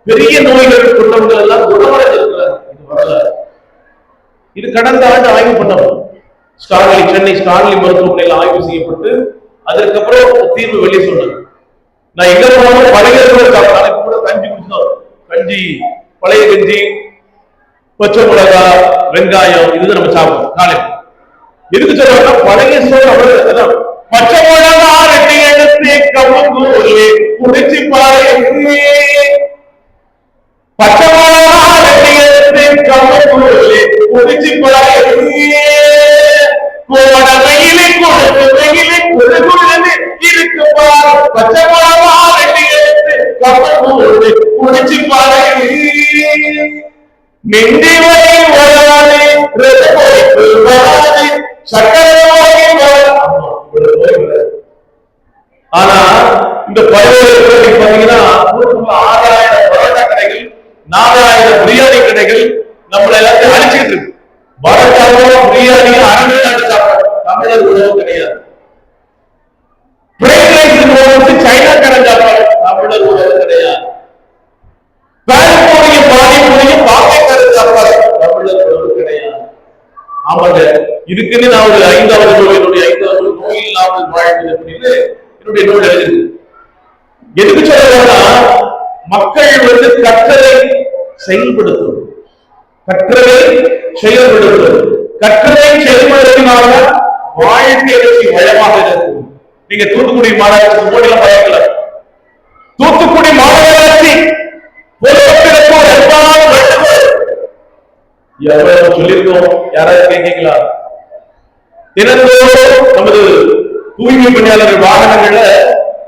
பெரிய நோய்கள் கொண்டவர்கள் எல்லாம் குணமடைந்திருக்கிறார். இது வரலாறு. இது கடந்த ஆண்டு ஆய்வு பண்ணப்படும். சென்னை ஸ்டான்லி மருத்துவமனையில் ஆய்வு செய்யப்பட்டு அதற்கப்புறம் தீர்வு வெளியே சொன்னாங்க. நான் எங்க போனாலும் பழைய கூட கஞ்சி குடிச்சோம். கஞ்சி, பழைய கஞ்சி, பச்சை மிளகா, வெங்காயம், இதுதான் நம்ம சாப்பிடுறோம் காலையில். எதுக்கு சொல்றாங்க? பழைய சோறு. பச்சை மிளகா ரெட்டி எடுத்து கம்மங்கூழே குடிச்சு பாரு. பச்சை மிளகா ரெட்டி எடுத்து கம்மங்கூழே குடிச்சு பாரு. கோட வெயிலை கொடுத்து வெயிலை கொடுக்குறது இருக்கு பாரு. பச்சை மிளகா ரெட்டி எடுத்து கம்மங்கூழே குடிச்சு பாரு. நெஞ்சி வரை வராது, வராது, சக்கரை ஆனா இந்த பல்வேறு பாத்தீங்கன்னா 6000 பரோட்டா கடைகள், 4000 பிரியாணி கடைகள் நம்மள எல்லாத்தையும் அழிச்சுட்டு இருக்கு. பரோட்டாவோ பிரியாணி அரண்நாட்டு சாப்பாடு தமிழர் உணவு கிடையாது. பிளைன் ரைஸ் சைனா கடன் சாப்பாடு தமிழர் உணவு கிடையாது. பானிபூரியும் பானிபூரியும் பாக்கைக்காரன் சாப்பாடு தமிழர் உணவு கிடையாது. ஆமாங்க, இதுக்குன்னு நான் ஒரு 5வது நோய் இல்லாமல் வாழ்வது அப்படின்னு என்னுடைய நூல் எழுது. எதுக்கு சொல்றா? மக்கள் கற்றலை செயல்படுத்தும், கற்றலை செயல்படுத்தும், கற்றலை செயல்படுத்தினால வாழ்க்கை வளமாக இருக்கும். நீங்க தூத்துக்குடி மாநகராட்சி போட்டியில பயக்கல. தூத்துக்குடி மாநகராட்சி எவ்வளவு சொல்லியிருக்கோம், யாராவது கேட்கீங்களா? தினந்தோறும் நமது தூய்மை பணியாளர்கள் வாகனங்கள்ல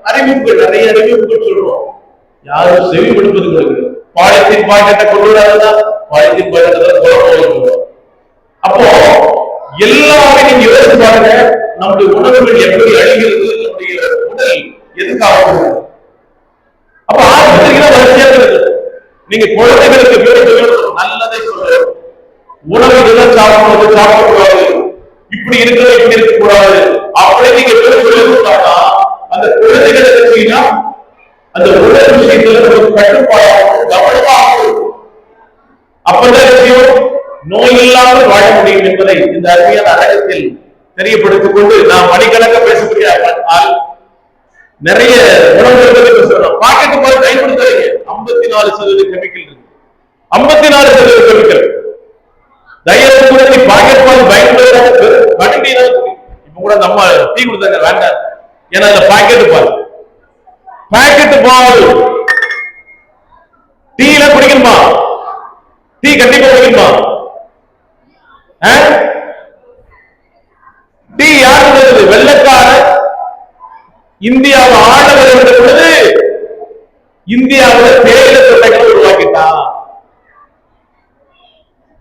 அறிவிப்புகள், நிறைய அறிவிப்புகள் சொல்றோம். யாரும் செவிப்படுப்பது கொடுக்குது. பாலித்தீன் பாக்கெட்டை கொண்டு வராதுதான் பாலித்தீன் பாக்கெட்டை. அப்போ எல்லாமே நீங்க யோசிச்சு பாருங்க, நம்முடைய உணவுகள் எப்படி அழிகிறது, நம்முடைய உடல் எதுக்காக. அப்ப ஆஸ்பத்திரிக்கு வரிசையா இருக்கு. நீங்க குழந்தைகளுக்கு நல்லதை சொல்ற உணவு இதெல்லாம் சாப்பிடுறது சாப்பிடக்கூடாது, இப்படி இருக்கிறது இப்படி இருக்கக்கூடாது அப்படி நீங்க சொல்லிருந்தாங்க. அந்த குழந்தைகளை வச்சீங்கன்னா அந்த உடல் விஷயத்துல ஒரு கட்டுப்பாடு கவனமாக இருக்கும். அப்பதான் விஷயம் நோய் இல்லாமல் வாழ முடியும் என்பதை இந்த அருமையான அரங்கத்தில் தெரியப்படுத்திக் கொண்டு நாம் மணிக்கணக்க பேசக்கூடிய நிறைய உணவுகளை பேசுறோம். பாக்கெட்டு போய் பயன்படுத்தாதீங்க. 54% கெமிக்கல் இருக்கு. 54% கெமிக்கல். தயவு கூட பாக்கெட் பால் பயன்படுத்த இப்ப கூட நம்ம டீ கொடுத்தாங்க வேண்டாம். ஏன்னா அந்த பாக்கெட் பால் டீல குடிக்கணுமா? டீ கண்டிப்பா குடிக்கணுமா? டீ யாரு? வெள்ளக்கார இந்தியாவை ஆள வருகிற பொழுது இந்தியாவில் தேயிலை தோட்டங்களை உருவாக்கிட்டான்.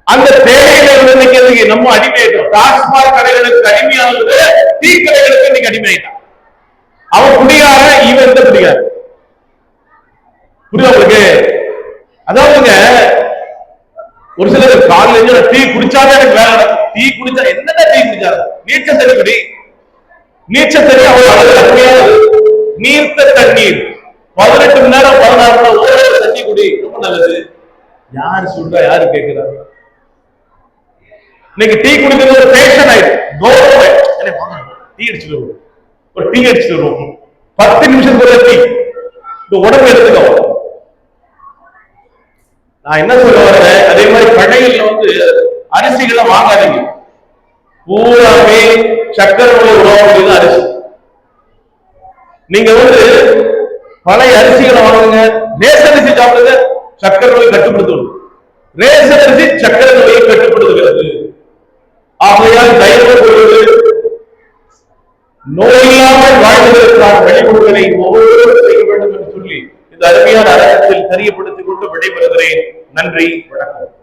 அந்த தேயிலை இன்னைக்கு நம்ம அடிமையிட்டோம். டாஸ்மாக் கடைகளுக்கு அடிமையானது டீ கடைகளுக்கு இன்னைக்கு அடிமையிட்டான். அவன் குடிகார, இவன் எந்த குடிகார? புரியுதா உங்களுக்கு? அதாவதுங்க ஒரு சிலர் காலையில டீ குடிச்சாதான் எனக்கு வேலை நடக்கும். டீ குடிச்சா என்னென்ன டீ குடிச்சாரு? நீச்சல் தண்ணி குடி. நீச்சல் தண்ணி அவ்வளவு நீர்த்த தண்ணீர் 18 மணி நேரம் 16 மணி நேரம் தண்ணி குடி, ரொம்ப நல்லது. யாரு சொல்றா? யாரு கேட்கிறா? இன்னைக்கு டீ குடிக்கிறது ஒரு ஃபேஷன் ஆயிடுச்சு. கௌரவம். டீ அடிச்சுட்டு வருவோம், ஒரு டீ அடிச்சுட்டு வருவோம். 10 நிமிஷத்துக்கு டீ. இந்த உடம்பு எடுத்துக்கோ. நான் என்ன சொல்ல வரேன், அதே மாதிரி கடைகள்ல அரிசிகளை வாங்காதீங்க. பூராமே சக்கரை உணவு அரிசி. நீங்க பழைய அரிசிகளை வாங்குங்க. ரேஷன் அரிசி சாப்பிடுங்க, சக்கரை நோயை கட்டுப்படுத்தும். ரேஷன் அரிசி சக்கரை நோயை கட்டுப்படுத்துகிறது. ஆகையால் தயவு கொள்வது நோயில்லாமல் வாழ்வதற்கான வழிமுறைகளை ஒவ்வொருவரும் செய்ய வேண்டும் என்று சொல்லி இந்த அருமையான அரங்கத்தில் தெரியப்படுத்திக் கொண்டு விடைபெறுகிறேன். நன்றி, வணக்கம்.